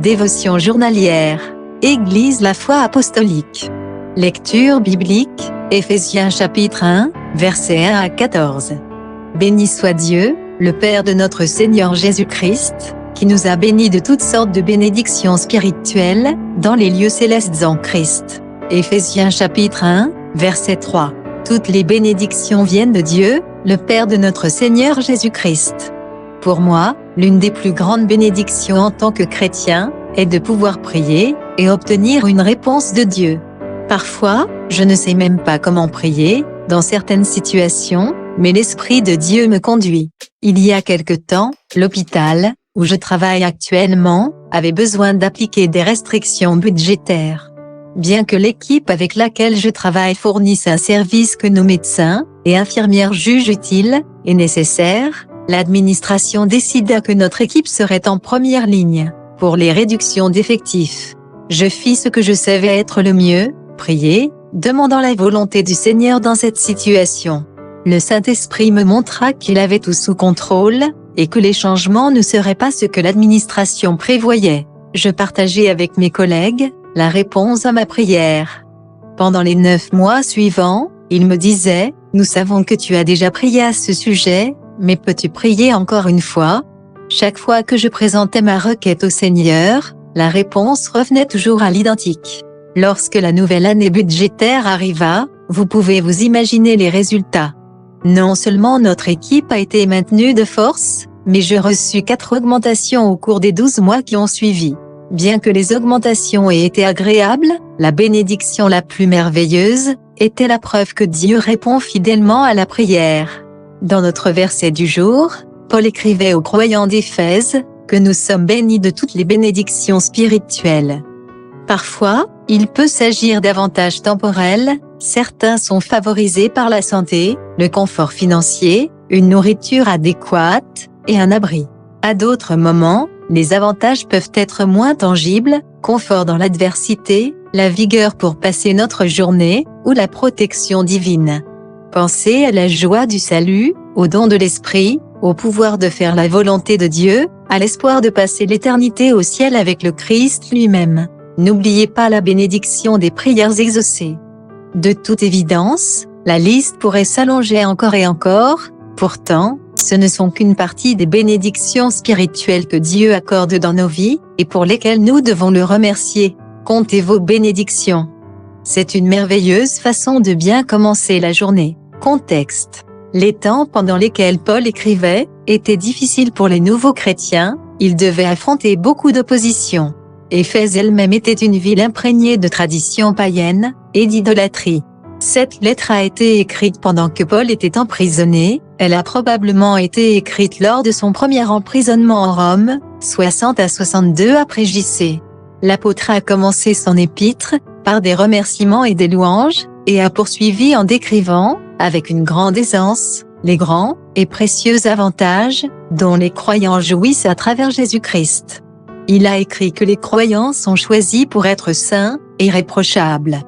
Dévotion journalière. Église la foi apostolique. Lecture biblique, Éphésiens chapitre 1, versets 1 à 14. Béni soit Dieu, le Père de notre Seigneur Jésus-Christ, qui nous a bénis de toutes sortes de bénédictions spirituelles, dans les lieux célestes en Christ. Éphésiens chapitre 1, verset 3. Toutes les bénédictions viennent de Dieu, le Père de notre Seigneur Jésus-Christ. Pour moi, l'une des plus grandes bénédictions en tant que chrétien, est de pouvoir prier, et obtenir une réponse de Dieu. Parfois, je ne sais même pas comment prier, dans certaines situations, mais l'Esprit de Dieu me conduit. Il y a quelque temps, l'hôpital, où je travaille actuellement, avait besoin d'appliquer des restrictions budgétaires. Bien que l'équipe avec laquelle je travaille fournisse un service que nos médecins et infirmières jugent utile et nécessaire, l'administration décida que notre équipe serait en première ligne pour les réductions d'effectifs. Je fis ce que je savais être le mieux, prier, demandant la volonté du Seigneur dans cette situation. Le Saint-Esprit me montra qu'il avait tout sous contrôle, et que les changements ne seraient pas ce que l'administration prévoyait. Je partageai avec mes collègues la réponse à ma prière. Pendant les 9 mois suivants, ils me disaient, « Nous savons que tu as déjà prié à ce sujet, mais peux-tu prier encore une fois ?» Chaque fois que je présentais ma requête au Seigneur, la réponse revenait toujours à l'identique. Lorsque la nouvelle année budgétaire arriva, vous pouvez vous imaginer les résultats. Non seulement notre équipe a été maintenue de force, mais j'ai reçu 4 augmentations au cours des 12 mois qui ont suivi. Bien que les augmentations aient été agréables, la bénédiction la plus merveilleuse était la preuve que Dieu répond fidèlement à la prière. Dans notre verset du jour, Paul écrivait aux croyants d'Éphèse que nous sommes bénis de toutes les bénédictions spirituelles. Parfois, il peut s'agir d'avantages temporels, certains sont favorisés par la santé, le confort financier, une nourriture adéquate et un abri. À d'autres moments, les avantages peuvent être moins tangibles, confort dans l'adversité, la vigueur pour passer notre journée, ou la protection divine. Pensez à la joie du salut, au don de l'esprit, au pouvoir de faire la volonté de Dieu, à l'espoir de passer l'éternité au ciel avec le Christ lui-même. N'oubliez pas la bénédiction des prières exaucées. De toute évidence, la liste pourrait s'allonger encore et encore, pourtant, ce ne sont qu'une partie des bénédictions spirituelles que Dieu accorde dans nos vies, et pour lesquelles nous devons le remercier. Comptez vos bénédictions. C'est une merveilleuse façon de bien commencer la journée. Contexte. Les temps pendant lesquels Paul écrivait étaient difficiles pour les nouveaux chrétiens, ils devaient affronter beaucoup d'opposition. Éphèse elle-même était une ville imprégnée de traditions païennes et d'idolâtrie. Cette lettre a été écrite pendant que Paul était emprisonné, elle a probablement été écrite lors de son premier emprisonnement en Rome, 60 à 62 après J.C. L'apôtre a commencé son épître par des remerciements et des louanges, et a poursuivi en décrivant, avec une grande aisance, les grands et précieux avantages dont les croyants jouissent à travers Jésus-Christ. Il a écrit que les croyants sont choisis pour être saints et irréprochables.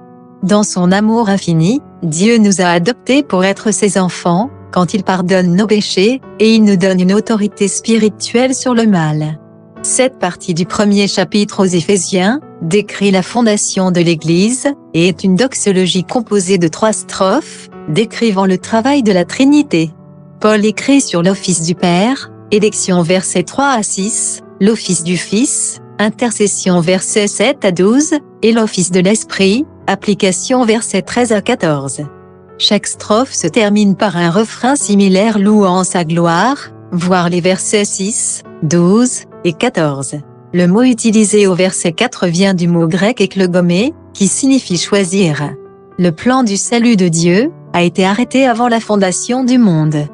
Dans son amour infini, Dieu nous a adoptés pour être ses enfants, quand il pardonne nos péchés, et il nous donne une autorité spirituelle sur le mal. Cette partie du premier chapitre aux Éphésiens décrit la fondation de l'Église, et est une doxologie composée de 3 strophes, décrivant le travail de la Trinité. Paul écrit sur l'office du Père, élection versets 3 à 6, l'office du Fils, intercession versets 7 à 12, et l'office de l'Esprit, application versets 13 à 14. Chaque strophe se termine par un refrain similaire louant sa gloire, voir les versets 6, 12 et 14. Le mot utilisé au verset 4 vient du mot grec eklogomé, qui signifie choisir. Le plan du salut de Dieu a été arrêté avant la fondation du monde.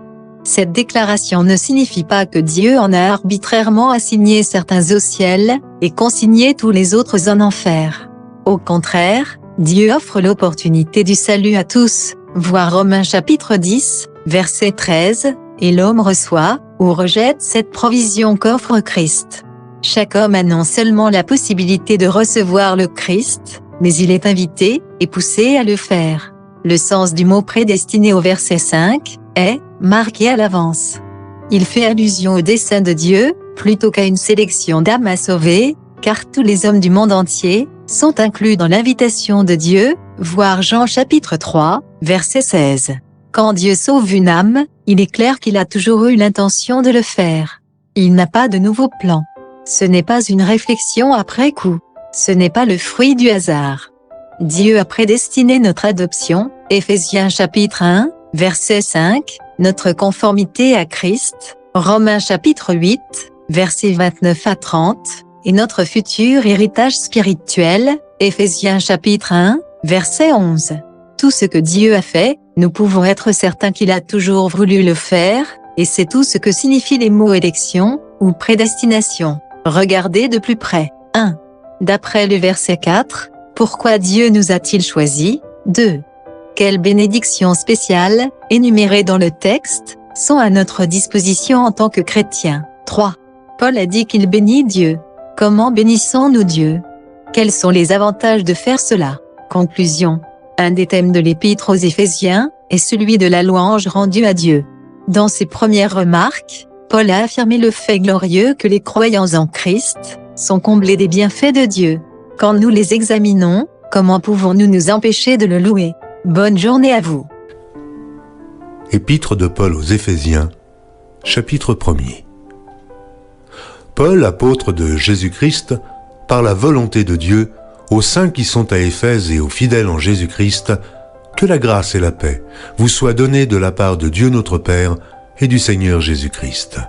Cette déclaration ne signifie pas que Dieu en a arbitrairement assigné certains au ciel, et consigné tous les autres en enfer. Au contraire, Dieu offre l'opportunité du salut à tous, voir Romains chapitre 10, verset 13, et l'homme reçoit, ou rejette cette provision qu'offre Christ. Chaque homme a non seulement la possibilité de recevoir le Christ, mais il est invité, et poussé à le faire. Le sens du mot prédestiné au verset 5, est marqué à l'avance. Il fait allusion au dessein de Dieu, plutôt qu'à une sélection d'âmes à sauver, car tous les hommes du monde entier sont inclus dans l'invitation de Dieu, voir Jean chapitre 3, verset 16. Quand Dieu sauve une âme, il est clair qu'il a toujours eu l'intention de le faire. Il n'a pas de nouveau plan. Ce n'est pas une réflexion après coup. Ce n'est pas le fruit du hasard. Dieu a prédestiné notre adoption, Éphésiens chapitre 1, verset 5, notre conformité à Christ, Romains chapitre 8, versets 29 à 30, et notre futur héritage spirituel, Éphésiens chapitre 1, verset 11. Tout ce que Dieu a fait, nous pouvons être certains qu'il a toujours voulu le faire, et c'est tout ce que signifient les mots élection, ou prédestination. Regardez de plus près. 1. D'après le verset 4, pourquoi Dieu nous a-t-il choisis? 2. Quelles bénédictions spéciales, énumérées dans le texte, sont à notre disposition en tant que chrétiens? 3. Paul a dit qu'il bénit Dieu. Comment bénissons-nous Dieu? Quels sont les avantages de faire cela? Conclusion. Un des thèmes de l'épître aux Éphésiens est celui de la louange rendue à Dieu. Dans ses premières remarques, Paul a affirmé le fait glorieux que les croyants en Christ sont comblés des bienfaits de Dieu. Quand nous les examinons, comment pouvons-nous nous empêcher de le louer? Bonne journée à vous. Épître de Paul aux Éphésiens, chapitre 1er. Paul, apôtre de Jésus-Christ, par la volonté de Dieu, aux saints qui sont à Éphèse et aux fidèles en Jésus-Christ, que la grâce et la paix vous soient données de la part de Dieu notre Père et du Seigneur Jésus-Christ.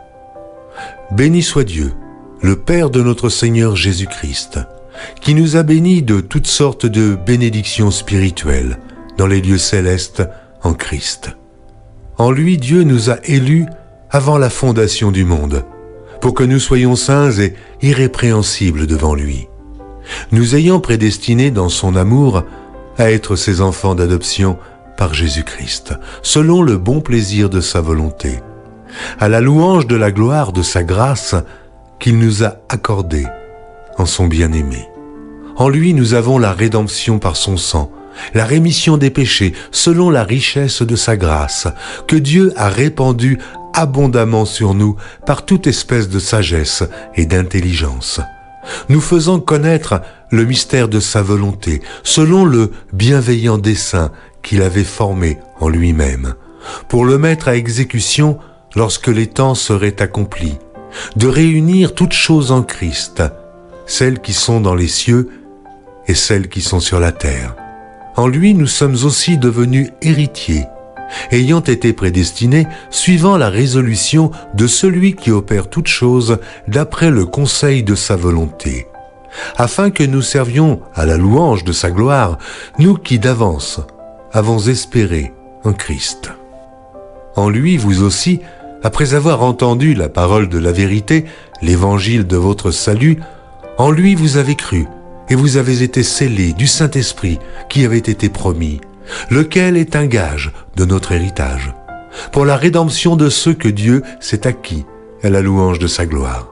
Béni soit Dieu, le Père de notre Seigneur Jésus-Christ, qui nous a bénis de toutes sortes de bénédictions spirituelles dans les lieux célestes en Christ. En lui, Dieu nous a élus avant la fondation du monde, pour que nous soyons saints et irrépréhensibles devant lui, nous ayant prédestinés dans son amour à être ses enfants d'adoption par Jésus-Christ, selon le bon plaisir de sa volonté, à la louange de la gloire de sa grâce qu'il nous a accordée en son bien-aimé. En lui, nous avons la rédemption par son sang, la rémission des péchés selon la richesse de sa grâce, que Dieu a répandue abondamment sur nous par toute espèce de sagesse et d'intelligence, nous faisant connaître le mystère de sa volonté, selon le bienveillant dessein qu'il avait formé en lui-même, pour le mettre à exécution lorsque les temps seraient accomplis, de réunir toutes choses en Christ, celles qui sont dans les cieux et celles qui sont sur la terre. En lui, nous sommes aussi devenus héritiers, ayant été prédestinés suivant la résolution de celui qui opère toutes choses d'après le conseil de sa volonté, afin que nous servions à la louange de sa gloire, nous qui d'avance avons espéré en Christ. En lui, vous aussi, après avoir entendu la parole de la vérité, l'évangile de votre salut, en lui vous avez cru, et vous avez été scellés du Saint-Esprit qui avait été promis, lequel est un gage de notre héritage, pour la rédemption de ceux que Dieu s'est acquis à la louange de sa gloire.